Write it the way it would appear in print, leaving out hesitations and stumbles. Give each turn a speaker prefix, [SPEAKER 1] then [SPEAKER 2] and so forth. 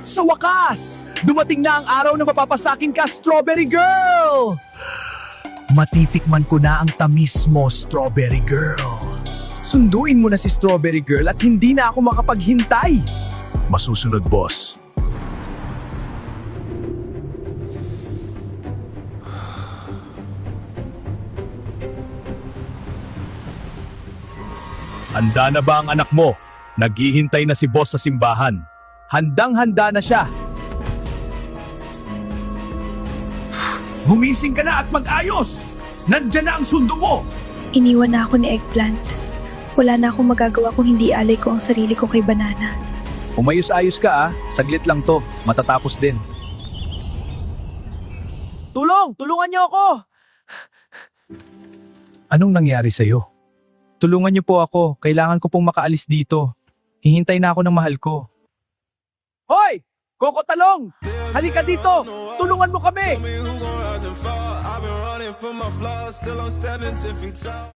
[SPEAKER 1] Sa wakas, dumating na ang araw na mapapasakin ka, Strawberry Girl! Matitikman ko na ang tamis mo, Strawberry Girl. Sunduin mo na si Strawberry Girl at hindi na ako makapaghintay. Masusunod, boss. Handa na ba ang anak mo? Naghihintay na si boss sa simbahan. Handang-handa na siya. Gumising ka na at mag-ayos! Nandyan na ang sundo mo!
[SPEAKER 2] Iniwan na ako ni Eggplant. Wala na akong magagawa kung hindi alay ko ang sarili ko kay Banana.
[SPEAKER 1] Umayos-ayos ka saglit lang to, matatapos din. Tulungan niyo ako! Anong nangyari sa'yo? Tulungan niyo po ako, kailangan ko pong makaalis dito. Hihintay na ako ng mahal ko. Hoy! Koko Talong! Halika dito! Tulungan mo kami!